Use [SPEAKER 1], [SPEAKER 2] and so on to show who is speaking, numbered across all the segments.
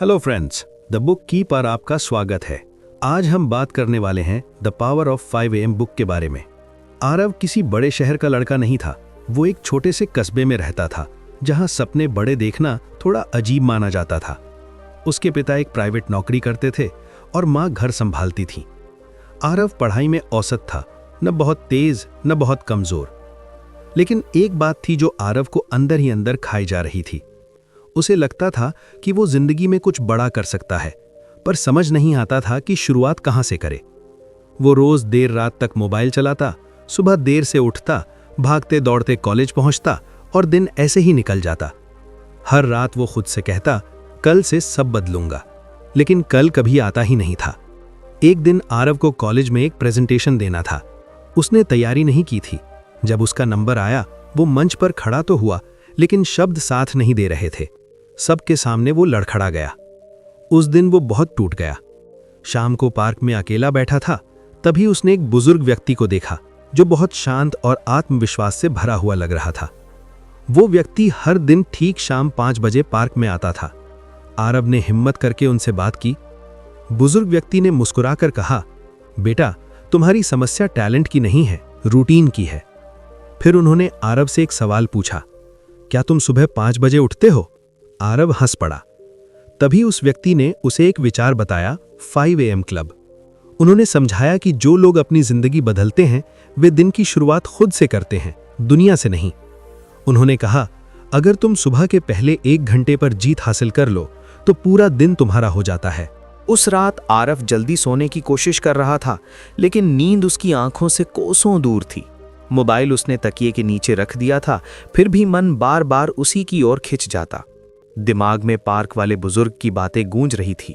[SPEAKER 1] Hello friends, the book की पर आपका स्वागत है। आज हम बात करने वाले हैं the power of 5 AM book के बारे में। आरव किसी बड़े शहर का लड़का नहीं था। वो एक छोटे से कस्बे में रहता था जहां सपने बड़े देखना थोड़ा अजीब माना जाता था। उसके पिता एक प्राइवेट नौकरी करते थे और माँ घर संभालती थी। आरव पढ़ाई में औसत था, न बहुत तेज न बहुत कमजोर। लेकिन एक बात थी जो आरव को अंदर ही अंदर खाई जा रही थी। उसे लगता था कि वो जिंदगी में कुछ बड़ा कर सकता है, पर समझ नहीं आता था कि शुरुआत कहां से करे। वो रोज देर रात तक मोबाइल चलाता, सुबह देर से उठता, भागते दौड़ते कॉलेज पहुंचता और दिन ऐसे ही निकल जाता। हर रात वो खुद से कहता, कल से सब बदलूंगा, लेकिन कल कभी आता ही नहीं था। एक दिन आरव को कॉलेज में एक प्रेजेंटेशन देना था। उसने तैयारी नहीं की थी। जब उसका नंबर आया, वो मंच पर खड़ा तो हुआ, लेकिन शब्द साथ नहीं दे रहे थे। सबके सामने वो लड़खड़ा गया। उस दिन वो बहुत टूट गया। शाम को पार्क में अकेला बैठा था, तभी उसने एक बुजुर्ग व्यक्ति को देखा जो बहुत शांत और आत्मविश्वास से भरा हुआ लग रहा था। वो व्यक्ति हर दिन ठीक शाम 5 बजे पार्क में आता था। आरव ने हिम्मत करके उनसे बात की। बुजुर्ग व्यक्ति ने मुस्कुराकर कहा, बेटा, तुम्हारी समस्या टैलेंट की नहीं है, रूटीन की है। फिर उन्होंने आरव से एक सवाल पूछा, क्या तुम सुबह 5 बजे उठते हो? आरव हंस पड़ा। तभी उस व्यक्ति ने उसे एक विचार बताया, 5 AM क्लब। उन्होंने समझाया कि जो लोग अपनी जिंदगी बदलते हैं वे दिन की शुरुआत खुद से करते हैं, दुनिया से नहीं। उन्होंने कहा, अगर तुम सुबह के पहले 1 घंटे पर जीत हासिल कर लो तो पूरा दिन तुम्हारा हो जाता है।
[SPEAKER 2] उस रात आरव जल्दी सोने की कोशिश कर रहा था, लेकिन नींद उसकी आंखों से कोसों दूर थी। मोबाइल उसने तकिए के नीचे रख दिया था, फिर भी मन बार बार उसी की ओर खिंच जाता। दिमाग में पार्क वाले बुजुर्ग की बातें गूंज रही थी,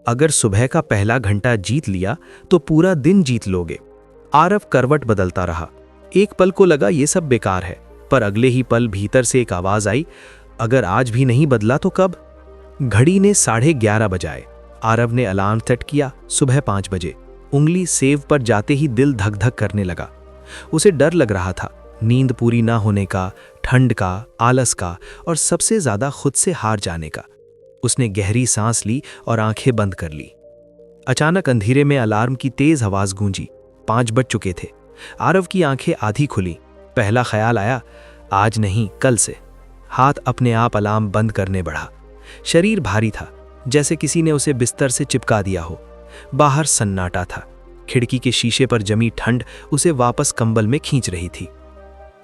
[SPEAKER 2] अगर सुबह का पहला घंटा जीत लिया तो पूरा दिन जीत लोगे। आरव करवट बदलता रहा। एक पल को लगा ये सब बेकार है, पर अगले ही पल भीतर से एक आवाज आई, अगर आज भी नहीं बदला तो कब? घड़ी ने 11:30 बजाए। आरव ने अलार्म सेट किया, सुबह 5 बजे। उंगली सेव पर जाते ही दिल धक धक करने लगा। उसे डर लग रहा था, नींद पूरी ना होने का, ठंड का, आलस का और सबसे ज्यादा खुद से हार जाने का। उसने गहरी सांस ली और आंखें बंद कर ली। अचानक अंधेरे में अलार्म की तेज आवाज गूंजी। 5 बज चुके थे। आरव की आंखें आधी खुली। पहला ख्याल आया, आज नहीं कल से। हाथ अपने आप अलार्म बंद करने बढ़ा। शरीर भारी था, जैसे किसी ने उसे बिस्तर से चिपका दिया हो। बाहर सन्नाटा था। खिड़की के शीशे पर जमी ठंड उसे वापस कंबल में खींच रही थी।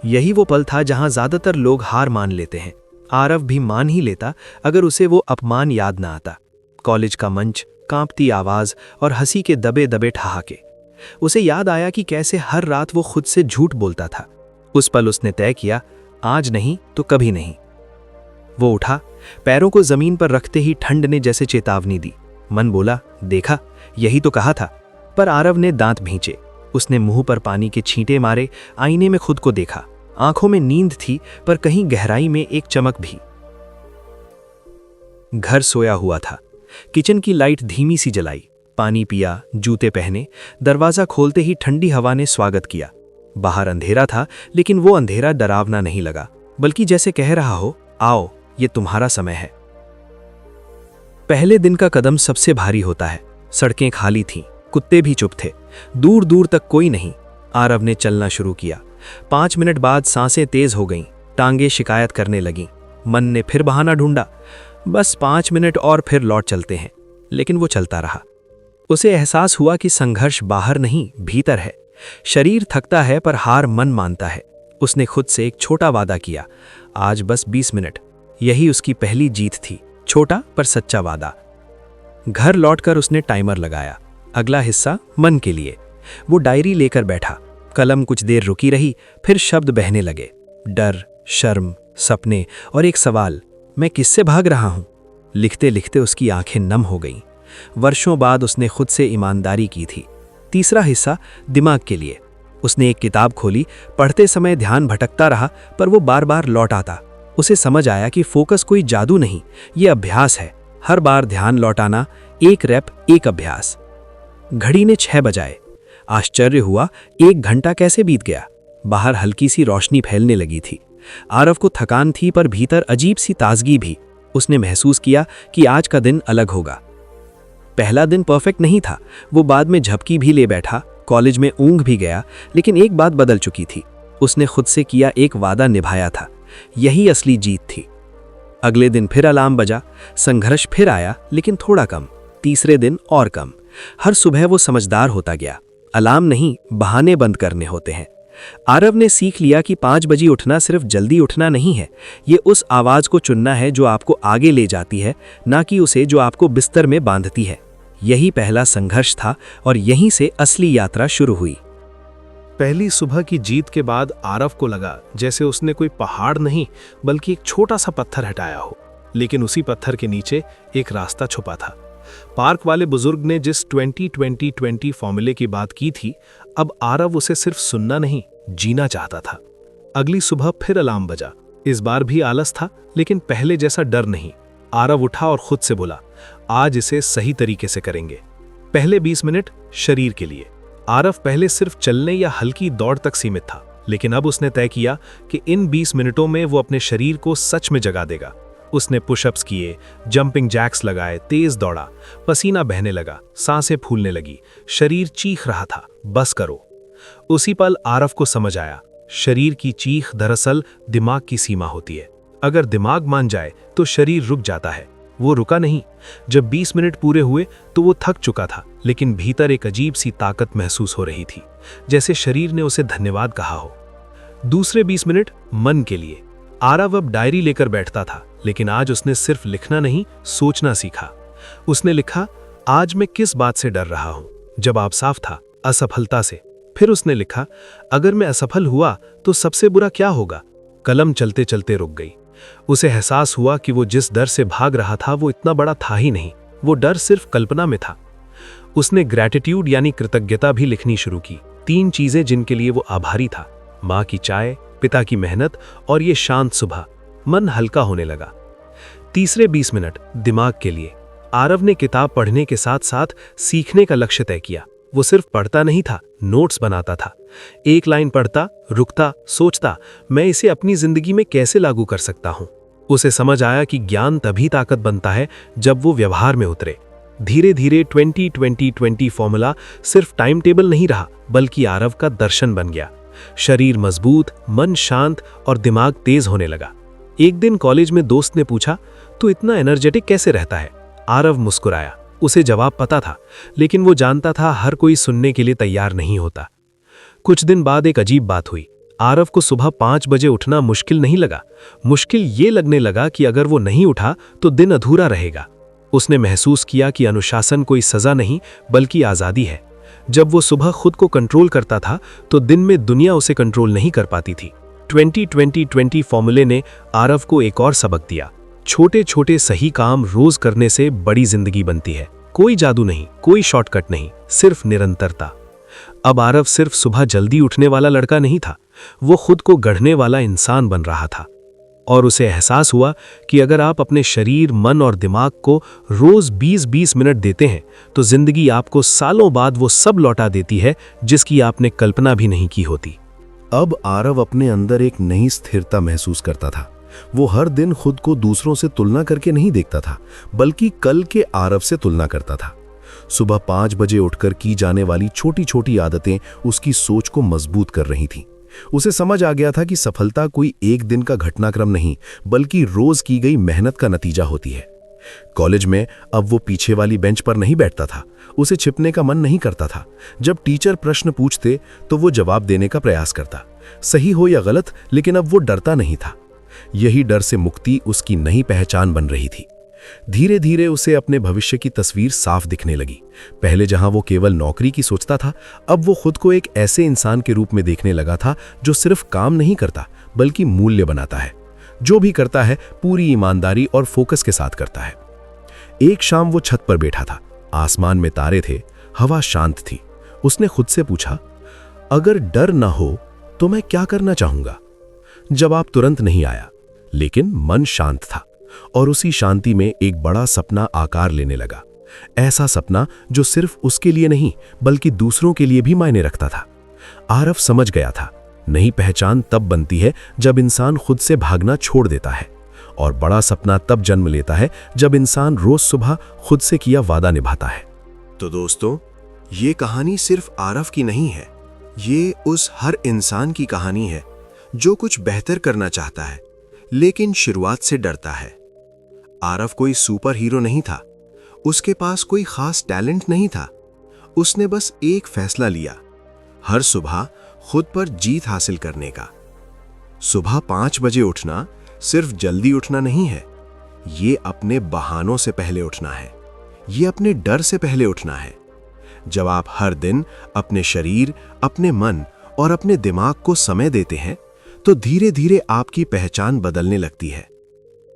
[SPEAKER 2] यही वो पल था जहां ज्यादातर लोग हार मान लेते हैं। आरव भी मान ही लेता अगर उसे वो अपमान याद ना आता। कॉलेज का मंच, कांपती आवाज और हंसी के दबे दबे ठहाके। उसे याद आया कि कैसे हर रात वो खुद से झूठ बोलता था। उस पल उसने तय किया, आज नहीं तो कभी नहीं। वो उठा, पैरों को जमीन पर रखते ही ठंड ने जैसे चेतावनी दी। मन बोला, देखा, यही तो कहा था। पर आरव ने दांत भींचे। उसने मुंह पर पानी के छींटे मारे, आईने में खुद को देखा। आंखों में नींद थी, पर कहीं गहराई में एक चमक भी। घर सोया हुआ था। किचन की लाइट धीमी सी जलाई। पानी पिया, जूते पहने। दरवाजा खोलते ही ठंडी हवा ने स्वागत किया। बाहर अंधेरा था, लेकिन वो अंधेरा डरावना नहीं लगा, बल्कि जैसे कह रहा हो, आओ, ये तुम्हारा समय है। पहले दिन का कदम सबसे भारी होता है। सड़कें खाली थीं, कुत्ते भी चुप थे, दूर दूर तक कोई नहीं। आरव ने चलना शुरू किया। 5 मिनट बाद सांसें तेज हो गईं, टांगे शिकायत करने लगीं। मन ने फिर बहाना ढूंढा, बस 5 मिनट और फिर लौट चलते हैं। लेकिन वो चलता रहा। उसे एहसास हुआ कि संघर्ष बाहर नहीं, भीतर है। शरीर थकता है पर हार मन मानता है। उसने खुद से एक छोटा वादा किया, आज बस 20 मिनट। यही उसकी पहली जीत थी, छोटा पर सच्चा वादा। घर लौटकर उसने टाइमर लगाया। अगला हिस्सा मन के लिए। वो डायरी लेकर बैठा। कलम कुछ देर रुकी रही, फिर शब्द बहने लगे। डर, शर्म, सपने और एक सवाल, मैं किससे भाग रहा हूं? लिखते लिखते उसकी आंखें नम हो गईं। वर्षों बाद उसने खुद से ईमानदारी की थी। तीसरा हिस्सा दिमाग के लिए। उसने एक किताब खोली। पढ़ते समय ध्यान भटकता रहा, पर वो बार बार लौट आता। उसे समझ आया कि फोकस कोई जादू नहीं, ये अभ्यास है। हर बार ध्यान लौटाना, एक रेप, एक अभ्यास। घड़ी ने 6 बजाए। आश्चर्य हुआ, 1 घंटा कैसे बीत गया। बाहर हल्की सी रोशनी फैलने लगी थी। आरव को थकान थी, पर भीतर अजीब सी ताजगी भी।
[SPEAKER 1] उसने महसूस किया कि आज का दिन अलग होगा। पहला दिन परफेक्ट नहीं था, वो बाद में झपकी भी ले बैठा, कॉलेज में ऊँघ भी गया, लेकिन एक बात बदल चुकी थी। उसने खुद से किया एक वादा निभाया था, यही असली जीत थी। अगले दिन फिर अलार्म बजा, संघर्ष फिर आया, लेकिन थोड़ा कम। तीसरे दिन और कम। हर सुबह वो समझदार होता गया। अलार्म नहीं, बहाने बंद करने होते हैं। आरव ने सीख लिया कि 5 बजे उठना सिर्फ जल्दी उठना नहीं है, ये उस आवाज को चुनना है जो आपको आगे ले जाती है, ना कि उसे जो आपको बिस्तर में बांधती है। यही पहला संघर्ष था और यहीं से असली यात्रा शुरू हुई।
[SPEAKER 3] पहली सुबह की जीत के बाद आरव को लगा जैसे उसने कोई पहाड़ नहीं बल्कि एक छोटा सा पत्थर हटाया हो, लेकिन उसी पत्थर के नीचे एक रास्ता छुपा था। पार्क वाले बुजुर्ग ने जिस 20-20-20 फॉर्मूले की बात की थी, अब आरव उसे सिर्फ सुनना नहीं, जीना चाहता था। अगली सुबह फिर अलार्म बजा। इस बार भी आलस था, लेकिन पहले जैसा डर नहीं। आरव उठा और खुद से बोला, आज इसे सही तरीके से करेंगे। पहले 20 मिनट शरीर के लिए। आरव पहले सिर्फ चलने या हल्की दौड़ तक सीमित था, लेकिन अब उसने तय किया कि इन 20 मिनटों में वो अपने शरीर को सच में जगा देगा। उसने पुशअप्स किए, जंपिंग जैक्स लगाए, तेज दौड़ा, पसीना बहने लगा, सांसें फूलने लगी, शरीर चीख रहा था, बस करो। उसी पल आरव को समझ आया, शरीर की चीख दरअसल दिमाग की सीमा होती है। अगर दिमाग मान जाए तो शरीर रुक जाता है। वो रुका नहीं। जब 20 मिनट पूरे हुए तो वो थक चुका था, लेकिन भीतर एक अजीब सी ताकत महसूस हो रही थी, जैसे शरीर ने उसे धन्यवाद कहा हो। दूसरे 20 मिनट मन के लिए। आरव अब डायरी लेकर बैठता था, लेकिन आज उसने सिर्फ लिखना नहीं, सोचना सीखा। उसने लिखा, आज मैं किस बात से डर रहा हूं? जवाब साफ था, असफलता से। फिर उसने लिखा, अगर मैं असफल हुआ तो सबसे बुरा क्या होगा? कलम चलते चलते रुक गई। उसे एहसास हुआ कि वो जिस डर से भाग रहा था वो इतना बड़ा था ही नहीं, वो डर सिर्फ कल्पना में था। उसने ग्रैटिट्यूड यानी कृतज्ञता भी लिखनी शुरू की। 3 चीजें जिनके लिए वो आभारी था, माँ की चाय, पिता की मेहनत और ये शांत सुबह। मन हल्का होने लगा। तीसरे 20 मिनट दिमाग के लिए। आरव ने किताब पढ़ने के साथ साथ सीखने का लक्ष्य तय किया। वो सिर्फ पढ़ता नहीं था, नोट्स बनाता था। एक लाइन पढ़ता, रुकता, सोचता, मैं इसे अपनी जिंदगी में कैसे लागू कर सकता हूं। उसे समझ आया कि ज्ञान तभी ताकत बनता है जब वो व्यवहार में उतरे। धीरे धीरे 20-20-20 फॉर्मूला सिर्फ टाइम टेबल नहीं रहा, बल्कि आरव का दर्शन बन गया। शरीर मजबूत, मन शांत और दिमाग तेज होने लगा। एक दिन कॉलेज में दोस्त ने पूछा, तू इतना एनर्जेटिक कैसे रहता है? आरव मुस्कुराया। उसे जवाब पता था, लेकिन वो जानता था हर कोई सुनने के लिए तैयार नहीं होता। कुछ दिन बाद एक अजीब बात हुई। आरव को सुबह 5 बजे उठना मुश्किल नहीं लगा। मुश्किल ये लगने लगा कि अगर वो नहीं उठा तो दिन अधूरा रहेगा। उसने महसूस किया कि अनुशासन कोई सजा नहीं, बल्कि आज़ादी है। जब वो सुबह खुद को कंट्रोल करता था तो दिन में दुनिया उसे कंट्रोल नहीं कर पाती थी। 20-20-20 फॉर्मूले ने आरव को एक और सबक दिया। छोटे छोटे सही काम रोज करने से बड़ी जिंदगी बनती है। कोई जादू नहीं, कोई शॉर्टकट नहीं, सिर्फ निरंतरता। अब आरव सिर्फ सुबह जल्दी उठने वाला लड़का नहीं था, वो खुद को गढ़ने वाला इंसान बन रहा था। और उसे एहसास हुआ कि अगर आप अपने शरीर, मन और दिमाग को रोज 20-20 मिनट देते हैं तो जिंदगी आपको सालों बाद वो सब लौटा देती है जिसकी आपने कल्पना भी नहीं की होती।
[SPEAKER 4] अब आरव अपने अंदर एक नई स्थिरता महसूस करता था। वो हर दिन खुद को दूसरों से तुलना करके नहीं देखता था, बल्कि कल के आरव से तुलना करता था। सुबह 5 बजे उठकर की जाने वाली छोटी छोटी आदतें उसकी सोच को मजबूत कर रही थीं। उसे समझ आ गया था कि सफलता कोई एक दिन का घटनाक्रम नहीं, बल्कि रोज की गई मेहनत का नतीजा होती है। कॉलेज में अब वो पीछे वाली बेंच पर नहीं बैठता था। उसे छिपने का मन नहीं करता था। जब टीचर प्रश्न पूछते तो वो जवाब देने का प्रयास करता, सही हो या गलत, लेकिन अब वो डरता नहीं था। यही डर से मुक्ति उसकी नई पहचान बन रही थी। धीरे धीरे उसे अपने भविष्य की तस्वीर साफ दिखने लगी। पहले जहां वो केवल नौकरी की सोचता था, अब वो खुद को एक ऐसे इंसान के रूप में देखने लगा था जो सिर्फ काम नहीं करता, बल्कि मूल्य बनाता है। जो भी करता है पूरी ईमानदारी और फोकस के साथ करता है। एक शाम वो छत पर बैठा था। आसमान में तारे थे, हवा शांत थी। उसने खुद से पूछा, अगर डर ना हो तो मैं क्या करना चाहूंगा? जवाब तुरंत नहीं आया, लेकिन मन शांत था और उसी शांति में एक बड़ा सपना आकार लेने लगा। ऐसा सपना जो सिर्फ उसके लिए नहीं, बल्कि दूसरों के लिए भी मायने रखता था। आरव समझ गया था, नई पहचान तब बनती है जब इंसान खुद से भागना छोड़ देता है। और बड़ा सपना तब जन्म लेता है जब इंसान रोज सुबह खुद से किया वादा निभाता है। तो दोस्तों, ये कहानी सिर्फ आरव की नहीं है, ये उस हर इंसान की कहानी है जो कुछ बेहतर करना चाहता है लेकिन शुरुआत से डरता है। आरव कोई सुपर हीरो नहीं था, उसके पास कोई खास टैलेंट नहीं था। उसने बस एक फैसला लिया, हर सुबह खुद पर जीत हासिल करने का। सुबह 5 बजे उठना सिर्फ जल्दी उठना नहीं है, ये अपने बहानों से पहले उठना है, ये अपने डर से पहले उठना है। जब आप हर दिन अपने शरीर, अपने मन और अपने दिमाग को समय देते हैं तो धीरे धीरे आपकी पहचान बदलने लगती है।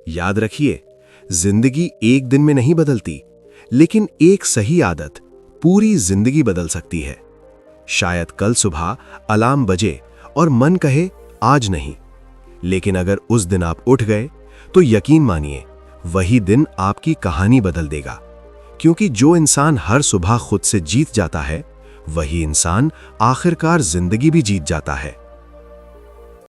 [SPEAKER 4] याद रखिए, जिंदगी एक दिन में नहीं बदलती, लेकिन एक सही आदत पूरी जिंदगी बदल सकती है। शायद कल सुबह अलार्म बजे और मन कहे आज नहीं, लेकिन अगर उस दिन आप उठ गए तो यकीन मानिए वही दिन आपकी कहानी बदल देगा। क्योंकि जो इंसान हर सुबह खुद से जीत जाता है, वही इंसान आखिरकार जिंदगी भी जीत जाता है।